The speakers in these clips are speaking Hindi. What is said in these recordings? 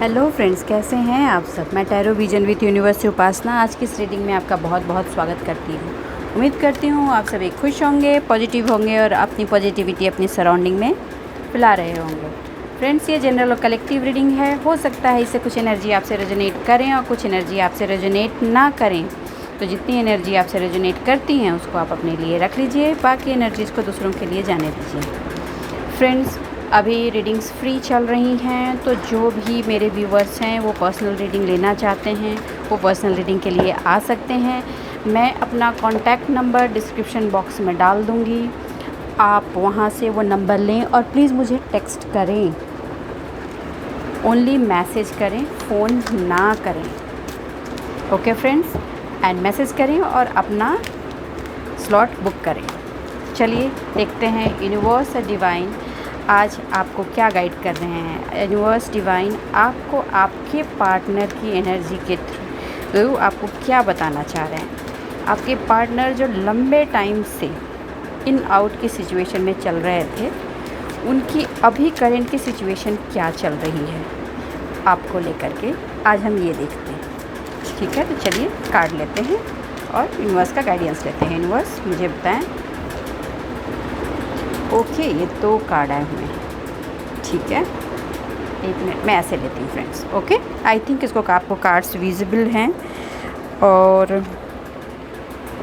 हेलो फ्रेंड्स, कैसे हैं आप सब। मैं टैरो विजन विथ यूनिवर्स से उपासना आज की इस रीडिंग में आपका बहुत बहुत स्वागत करती हूँ। उम्मीद करती हूँ आप सभी खुश होंगे, पॉजिटिव होंगे और अपनी पॉजिटिविटी अपनी सराउंडिंग में फैला रहे होंगे। फ्रेंड्स, ये जनरल और कलेक्टिव रीडिंग है। हो सकता है इससे कुछ एनर्जी आपसे रेजोनेट करें और कुछ एनर्जी आपसे रेजोनेट ना करें। तो जितनी एनर्जी आपसे रेजोनेट करती हैं उसको आप अपने लिए रख लीजिए, बाकी एनर्जीज़ को दूसरों के लिए जाने दीजिए। फ्रेंड्स, अभी रीडिंग्स फ्री चल रही हैं, तो जो भी मेरे व्यूवर्स हैं वो पर्सनल रीडिंग लेना चाहते हैं वो पर्सनल रीडिंग के लिए आ सकते हैं। मैं अपना कॉन्टैक्ट नंबर डिस्क्रिप्शन बॉक्स में डाल दूँगी, आप वहाँ से वो नंबर लें और प्लीज़ मुझे टेक्स्ट करें। ओनली मैसेज करें, फ़ोन ना करें। ओके फ्रेंड्स, एंड मैसेज करें और अपना स्लॉट बुक करें। चलिए देखते हैं यूनिवर्स डिवाइन आज आपको क्या गाइड कर रहे हैं। यूनिवर्स डिवाइन आपको आपके पार्टनर की एनर्जी के थ्रू आपको क्या बताना चाह रहे हैं। आपके पार्टनर जो लंबे टाइम से इन आउट की सिचुएशन में चल रहे थे, उनकी अभी करंट की सिचुएशन क्या चल रही है आपको लेकर के, आज हम ये देखते हैं। ठीक है, तो चलिए कार्ड लेते हैं और यूनिवर्स का गाइडेंस लेते हैं। यूनिवर्स मुझे बताएं। ओके, ये 2 कार्ड आए हुए हैं। ठीक है, एक मिनट मैं ऐसे लेती हूँ फ्रेंड्स। ओके, आई थिंक इसको आपको कार्ड्स विजिबल हैं और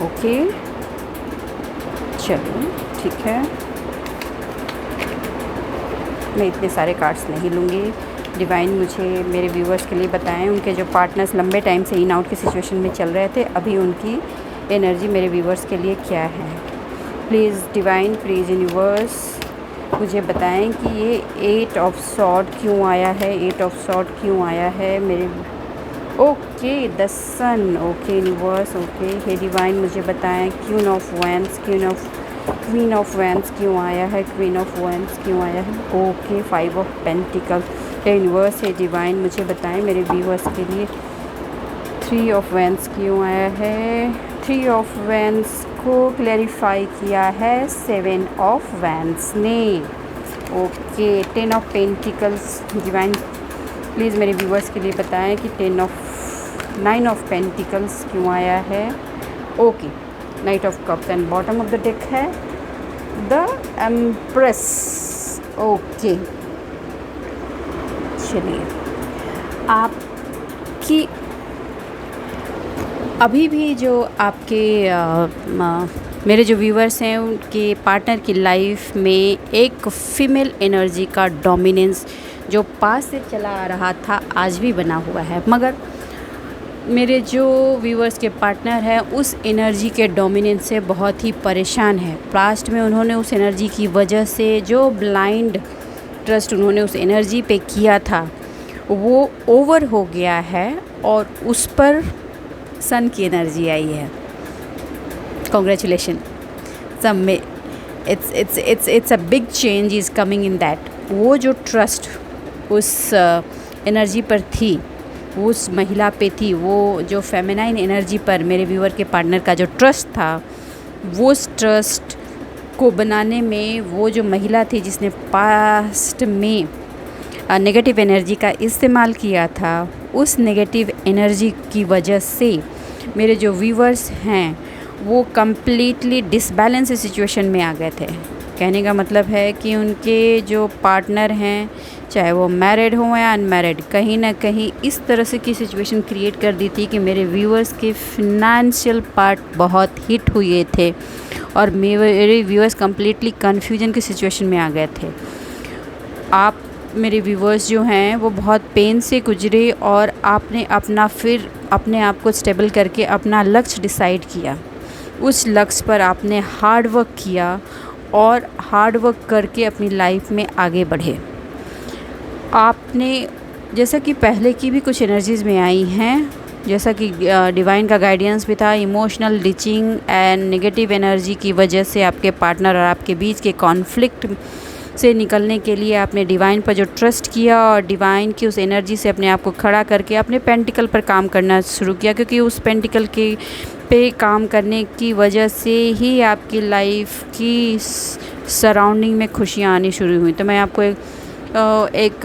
ओके चलिए ठीक है। मैं इतने सारे कार्ड्स नहीं लूँगी। डिवाइन मुझे मेरे व्यूवर्स के लिए बताएं, उनके जो पार्टनर्स लंबे टाइम से इन आउट की सिचुएशन में चल रहे थे, अभी उनकी एनर्जी मेरे व्यूवर्स के लिए क्या है। प्लीज़ डिवाइन, प्लीज़ यूनिवर्स मुझे बताएं कि ये 8 ऑफ सॉर्ड क्यों आया है, 8 ऑफ सॉर्ड क्यों आया है मेरे। Okay, the sun. Okay universe, okay हे डिवाइन मुझे बताएं queen of wands, queen of wands क्यों आया है, क्वीन ऑफ वैंड्स क्यों आया है। Okay, 5 of pentacle. हे यूनिवर्स, हे डिवाइन मुझे बताएं मेरे व्यूवर्स के लिए 3 ऑफ वैंड्स क्यों आया है। 3 ऑफ वैंड्स को क्लैरिफाई किया है 7 ऑफ वैंड्स ने। Okay, 10 of pentacles. Divine please मेरे व्यूवर्स के लिए बताएं कि 9 ऑफ पेंटिकल्स क्यों आया है। Okay, night of cups and bottom of the deck है द एम्प्रेस। ओके, चलिए आपकी अभी भी जो आपके मेरे जो व्यूवर्स हैं उनके पार्टनर की लाइफ में एक फ़ीमेल एनर्जी का डोमिनेंस जो पास से चला आ रहा था आज भी बना हुआ है, मगर मेरे जो व्यूवर्स के पार्टनर हैं उस एनर्जी के डोमिनेंस से बहुत ही परेशान है। पास्ट में उन्होंने उस एनर्जी की वजह से जो ब्लाइंड ट्रस्ट उन्होंने उस एनर्जी पे किया था वो ओवर हो गया है और उस पर सन की एनर्जी आई है। कॉन्ग्रेचुलेशन, सम में it's a big change is coming in that. वो जो ट्रस्ट उस एनर्जी पर थी, उस महिला पे थी, वो जो फेमिनाइन एनर्जी पर मेरे व्यूअर के पार्टनर का जो ट्रस्ट था, वो उस ट्रस्ट को बनाने में वो जो महिला थी जिसने पास्ट में नेगेटिव एनर्जी का इस्तेमाल किया था, उस नेगेटिव एनर्जी की वजह से मेरे जो व्यूवर्स हैं वो कम्प्लीटली डिसबैलेंस सिचुएशन में आ गए थे। कहने का मतलब है कि उनके जो पार्टनर हैं, चाहे वो मैरिड हो या अनमैरिड, कहीं ना कहीं इस तरह से की सिचुएशन क्रिएट कर दी थी कि मेरे व्यूवर्स के फिनेंशियल पार्ट बहुत हिट हुए थे और मेरे व्यूवर्स कम्प्लीटली कन्फ्यूजन की सिचुएशन में आ गए थे। आप मेरे व्यूवर्स जो हैं वो बहुत पेन से गुजरे और आपने फिर अपने आप को स्टेबल करके अपना लक्ष्य डिसाइड किया। उस लक्ष्य पर आपने हार्ड वर्क किया और हार्ड वर्क करके अपनी लाइफ में आगे बढ़े। आपने, जैसा कि पहले की भी कुछ एनर्जीज़ में आई हैं, जैसा कि डिवाइन का गाइडेंस भी था, emotional leaching and negative energy की वजह से आपके पार्टनर और आपके बीच के कॉन्फ्लिक्ट से निकलने के लिए आपने डिवाइन पर जो ट्रस्ट किया और डिवाइन की उस एनर्जी से अपने आप को खड़ा करके अपने पेंटिकल पर काम करना शुरू किया, क्योंकि उस पेंटिकल के पे काम करने की वजह से ही आपकी लाइफ की सराउंडिंग में खुशियाँ आनी शुरू हुई। तो मैं आपको एक एक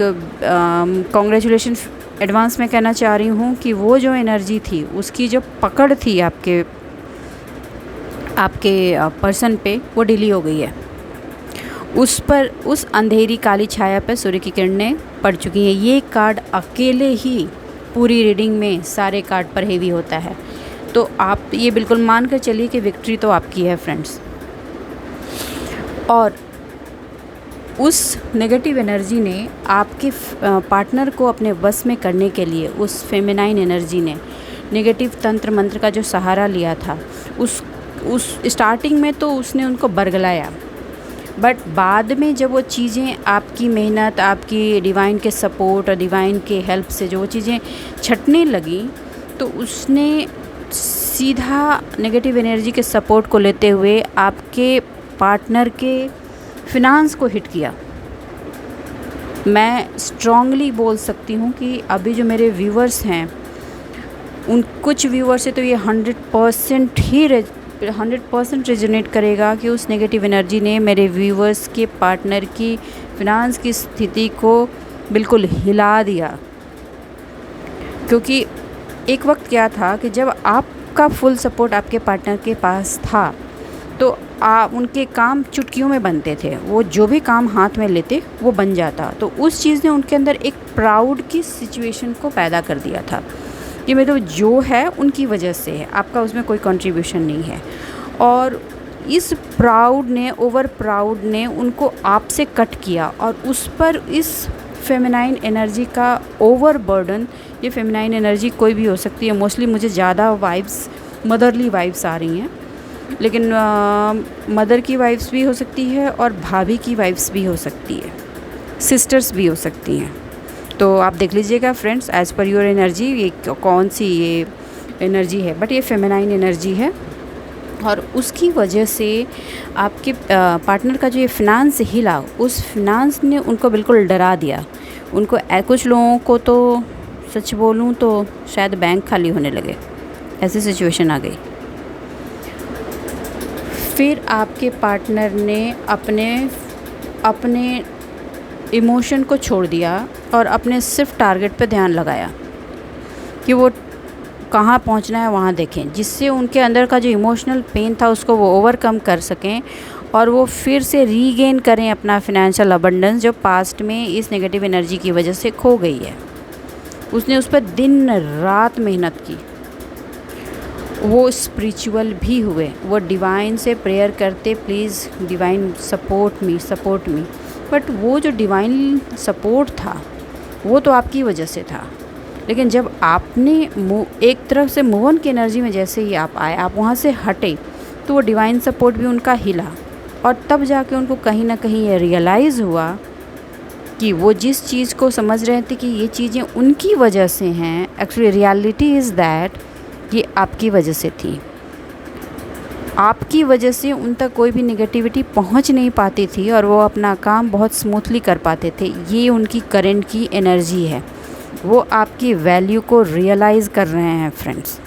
कॉन्ग्रेचुलेशन एडवांस में कहना चाह रही हूँ कि वो जो एनर्जी थी, उसकी जो पकड़ थी आपके पर्सन पे, वो ढीली हो गई है। उस पर, उस अंधेरी काली छाया पर सूर्य की किरणें पड़ चुकी हैं। ये कार्ड अकेले ही पूरी रीडिंग में सारे कार्ड पर हेवी होता है। तो आप ये बिल्कुल मान कर चलिए कि विक्ट्री तो आपकी है फ्रेंड्स। और उस नेगेटिव एनर्जी ने आपके पार्टनर को अपने वश में करने के लिए, उस फेमिनाइन एनर्जी ने नेगेटिव तंत्र मंत्र का जो सहारा लिया था, उस स्टार्टिंग में तो उसने उनको बरगलाया, बट बाद में जब वो चीज़ें आपकी मेहनत, आपकी डिवाइन के सपोर्ट और डिवाइन के हेल्प से जो वो चीज़ें छटने लगी, तो उसने सीधा नेगेटिव एनर्जी के सपोर्ट को लेते हुए आपके पार्टनर के फिनांस को हिट किया। मैं स्ट्रांगली बोल सकती हूँ कि अभी जो मेरे व्यूवर्स हैं, उन कुछ व्यूवर्स से तो ये 100% रेजोनेट करेगा कि उस नेगेटिव एनर्जी ने मेरे व्यूवर्स के पार्टनर की फिनांस की स्थिति को बिल्कुल हिला दिया। क्योंकि एक वक्त क्या था कि जब आपका फुल सपोर्ट आपके पार्टनर के पास था, तो उनके काम चुटकियों में बनते थे। वो जो भी काम हाथ में लेते वो बन जाता। तो उस चीज़ ने उनके अंदर एक प्राउड की सिचुएशन को पैदा कर दिया था कि मतलब जो है उनकी वजह से है, आपका उसमें कोई कंट्रीब्यूशन नहीं है। और इस ओवर प्राउड ने उनको आपसे कट किया और उस पर इस फेमिनाइन एनर्जी का ओवर बर्डन, ये फेमिनाइन एनर्जी कोई भी हो सकती है, मोस्टली मुझे ज़्यादा वाइब्स मदरली वाइब्स आ रही हैं, लेकिन मदर की वाइब्स भी हो सकती है और भाभी की वाइब्स भी हो सकती है, सिस्टर्स भी हो सकती हैं। तो आप देख लीजिएगा friends, as per your energy ये कौन सी ये एनर्जी है, बट ये फेमिनाइन एनर्जी है। और उसकी वजह से आपके पार्टनर का जो ये फिनांस हिला, उस फिनांस ने उनको बिल्कुल डरा दिया। उनको कुछ लोगों को तो सच बोलूँ तो शायद बैंक खाली होने लगे, ऐसी सिचुएशन आ गई। फिर आपके पार्टनर ने अपने इमोशन को छोड़ दिया और अपने सिर्फ टारगेट पे ध्यान लगाया कि वो कहाँ पहुँचना है वहाँ देखें, जिससे उनके अंदर का जो इमोशनल पेन था उसको वो ओवरकम कर सकें और वो फिर से रीगेन करें अपना फिनेंशियल अबंडेंस जो पास्ट में इस नेगेटिव एनर्जी की वजह से खो गई है। उसने उस पर दिन रात मेहनत की। वो स्पिरिचुअल भी हुए, वो डिवाइन से प्रेयर करते, please divine support me, but वो जो डिवाइन सपोर्ट था वो तो आपकी वजह से था। लेकिन जब आपने एक तरफ से मूव ऑन की एनर्जी में जैसे ही आप आए, आप वहाँ से हटे, तो वो डिवाइन सपोर्ट भी उनका हिला और तब जाके उनको कहीं ना कहीं ये रियलाइज़ हुआ कि वो जिस चीज़ को समझ रहे थे कि ये चीज़ें उनकी वजह से हैं, एक्चुअली रियलिटी इज़ दैट ये आपकी वजह से थी। आपकी वजह से उन तक कोई भी नेगेटिविटी पहुंच नहीं पाती थी और वो अपना काम बहुत स्मूथली कर पाते थे। ये उनकी करंट की एनर्जी है, वो आपकी वैल्यू को रियलाइज़ कर रहे हैं फ्रेंड्स।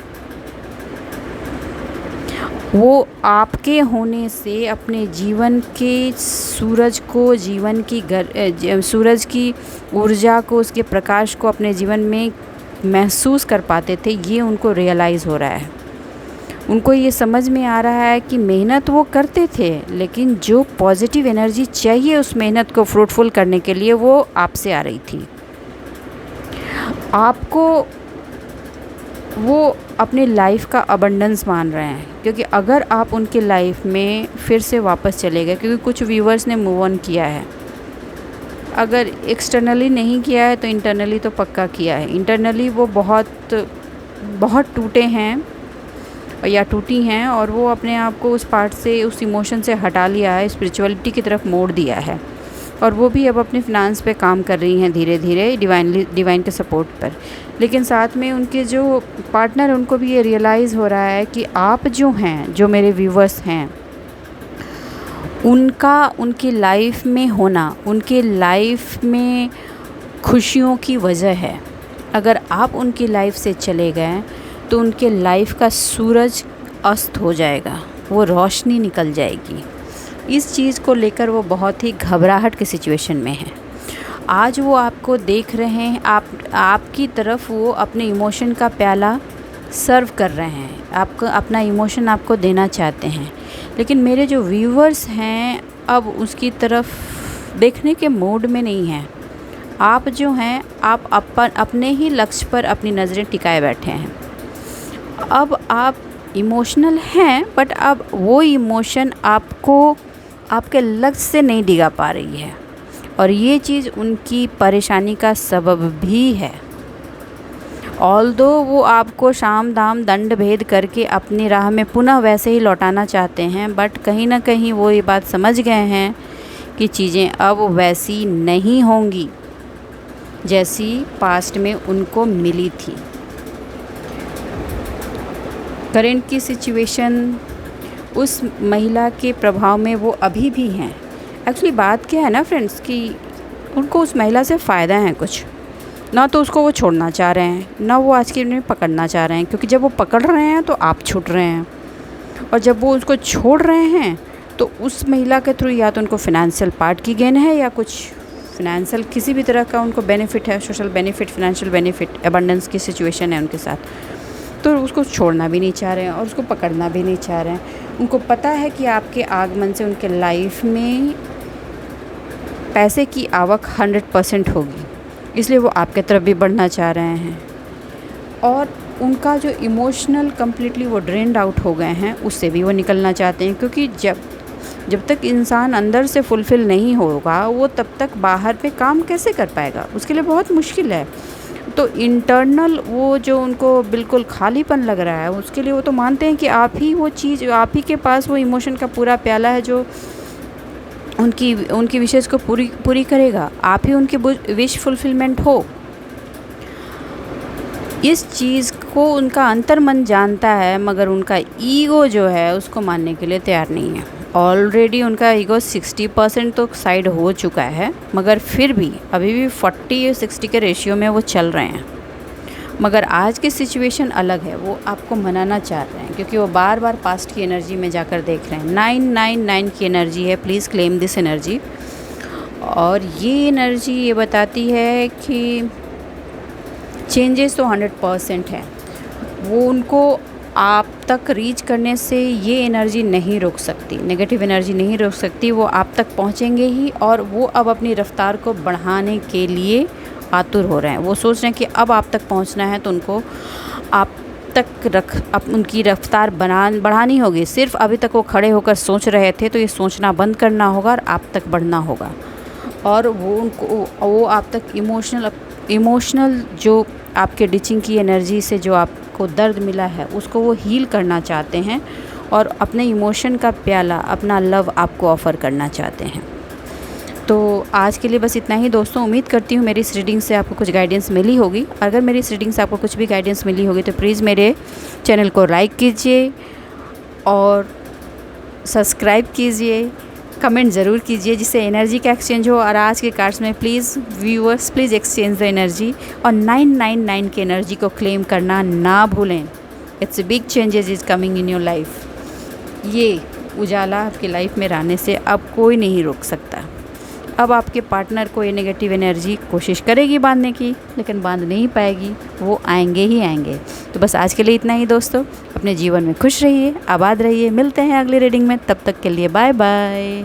वो आपके होने से अपने जीवन के सूरज को, सूरज की ऊर्जा को, उसके प्रकाश को अपने जीवन में महसूस कर पाते थे। ये उनको रियलाइज़ हो रहा है। उनको ये समझ में आ रहा है कि मेहनत वो करते थे, लेकिन जो पॉजिटिव एनर्जी चाहिए उस मेहनत को फ्रूटफुल करने के लिए वो आपसे आ रही थी। आपको वो अपनी लाइफ का अबंडेंस मान रहे हैं, क्योंकि अगर आप उनके लाइफ में फिर से वापस चले गए, क्योंकि कुछ व्यूवर्स ने मूव ऑन किया है, अगर एक्सटर्नली नहीं किया है तो इंटरनली तो पक्का किया है। इंटरनली वो बहुत टूटे हैं या टूटी हैं और वो अपने आप को उस पार्ट से, उस इमोशन से हटा लिया है, स्पिरिचुअलिटी की तरफ मोड़ दिया है और वो भी अब अपने फिनांस पे काम कर रही हैं धीरे धीरे डिवाइन के सपोर्ट पर। लेकिन साथ में उनके जो पार्टनर हैं उनको भी ये रियलाइज़ हो रहा है कि आप जो हैं, जो मेरे व्यूवर्स हैं, उनकी लाइफ में होना, उनके लाइफ में खुशियों की वजह है। अगर आप उनकी लाइफ से चले गए तो उनके लाइफ का सूरज अस्त हो जाएगा, वो रोशनी निकल जाएगी। इस चीज़ को लेकर वो बहुत ही घबराहट की सिचुएशन में है। आज वो आपको देख रहे हैं, आपकी तरफ वो अपने इमोशन का प्याला सर्व कर रहे हैं, आपको अपना इमोशन आपको देना चाहते हैं। लेकिन मेरे जो व्यूवर्स हैं अब उसकी तरफ देखने के मूड में नहीं हैं। आप जो हैं आप अपने ही लक्ष्य पर अपनी नज़रें टिकाए बैठे हैं। अब आप इमोशनल हैं, बट अब वो इमोशन आपको आपके लक्ष्य से नहीं डिगा पा रही है, और ये चीज़ उनकी परेशानी का सबब भी है। ऑल्दो वो आपको साम दाम दंड भेद करके अपनी राह में पुनः वैसे ही लौटाना चाहते हैं, बट कहीं ना कहीं वो ये बात समझ गए हैं कि चीज़ें अब वैसी नहीं होंगी जैसी पास्ट में उनको मिली थी। करंट की सिचुएशन उस महिला के प्रभाव में वो अभी भी हैं। एक्चुअली बात क्या है ना फ्रेंड्स, कि उनको उस महिला से फ़ायदा है कुछ, ना तो उसको वो छोड़ना चाह रहे हैं, ना वो आज के दिन में पकड़ना चाह रहे हैं, क्योंकि जब वो पकड़ रहे हैं तो आप छूट रहे हैं, और जब वो उसको छोड़ रहे हैं तो उस महिला के थ्रू या तो उनको फिनेंशियल पार्ट की गेन है, या कुछ फिनेंशियल किसी भी तरह का उनको बेनिफिट है, social benefit, financial benefit, abundance की सिचुएशन है उनके साथ, तो उसको छोड़ना भी नहीं चाह रहे हैं और उसको पकड़ना भी नहीं चाह रहे हैं। उनको पता है कि आपके आगमन से उनके लाइफ में पैसे की आवक 100% होगी, इसलिए वो आपके तरफ भी बढ़ना चाह रहे हैं। और उनका जो इमोशनल कम्प्लीटली वो ड्रेन्ड आउट हो गए हैं, उससे भी वो निकलना चाहते हैं, क्योंकि जब तक इंसान अंदर से फुलफ़िल नहीं होगा वो तब तक बाहर पे काम कैसे कर पाएगा, उसके लिए बहुत मुश्किल है। तो इंटरनल वो जो उनको बिल्कुल खालीपन लग रहा है, उसके लिए वो तो मानते हैं कि आप ही वो चीज़, आप ही के पास वो इमोशन का पूरा प्याला है जो उनकी विशेष को पूरी करेगा, आप ही उनकी विश फुलफिलमेंट हो। इस चीज़ को उनका अंतर्मन जानता है, मगर उनका ईगो जो है उसको मानने के लिए तैयार नहीं है। ऑलरेडी उनका ईगो 60% तो साइड हो चुका है, मगर फिर भी अभी भी 40-60 के रेशियो में वो चल रहे हैं। मगर आज की सिचुएशन अलग है, वो आपको मनाना चाह रहे हैं, क्योंकि वो बार बार पास्ट की एनर्जी में जाकर देख रहे हैं। 999 की एनर्जी है, प्लीज़ क्लेम दिस एनर्जी। और ये एनर्जी ये बताती है कि चेंजेस तो 100% है, वो उनको आप तक रीच करने से ये एनर्जी नहीं रोक सकती, नेगेटिव एनर्जी नहीं रोक सकती, वो आप तक पहुँचेंगे ही। और वो अब अपनी रफ़्तार को बढ़ाने के लिए आतुर हो रहे हैं। वो सोच रहे हैं कि अब आप तक पहुंचना है तो उनको आप तक उनकी रफ़्तार बढ़ानी होगी। सिर्फ अभी तक वो खड़े होकर सोच रहे थे, तो ये सोचना बंद करना होगा और आप तक बढ़ना होगा। और वो आप तक इमोशनल जो आपके डिचिंग की एनर्जी से जो आपको दर्द मिला है उसको वो हील करना चाहते हैं, और अपने इमोशन का प्याला, अपना लव आपको ऑफ़र करना चाहते हैं। तो आज के लिए बस इतना ही दोस्तों। उम्मीद करती हूँ मेरी इस रीडिंग से आपको कुछ गाइडेंस मिली होगी। अगर मेरी इस रीडिंग से आपको कुछ भी गाइडेंस मिली होगी तो प्लीज़ मेरे चैनल को लाइक कीजिए और सब्सक्राइब कीजिए, कमेंट ज़रूर कीजिए जिससे एनर्जी का एक्सचेंज हो। और आज के कार्ड्स में please viewers please exchange the energy, और 999 की एनर्जी को क्लेम करना ना भूलें। It's big changes is coming in your life. ये उजाला आपकी लाइफ में रहने से अब कोई नहीं रोक सकता। अब आपके पार्टनर को ये नेगेटिव एनर्जी कोशिश करेगी बांधने की, लेकिन बांध नहीं पाएगी, वो आएंगे ही आएंगे। तो बस आज के लिए इतना ही दोस्तों। अपने जीवन में खुश रहिए, आबाद रहिए। मिलते हैं अगली रीडिंग में, तब तक के लिए बाय बाय।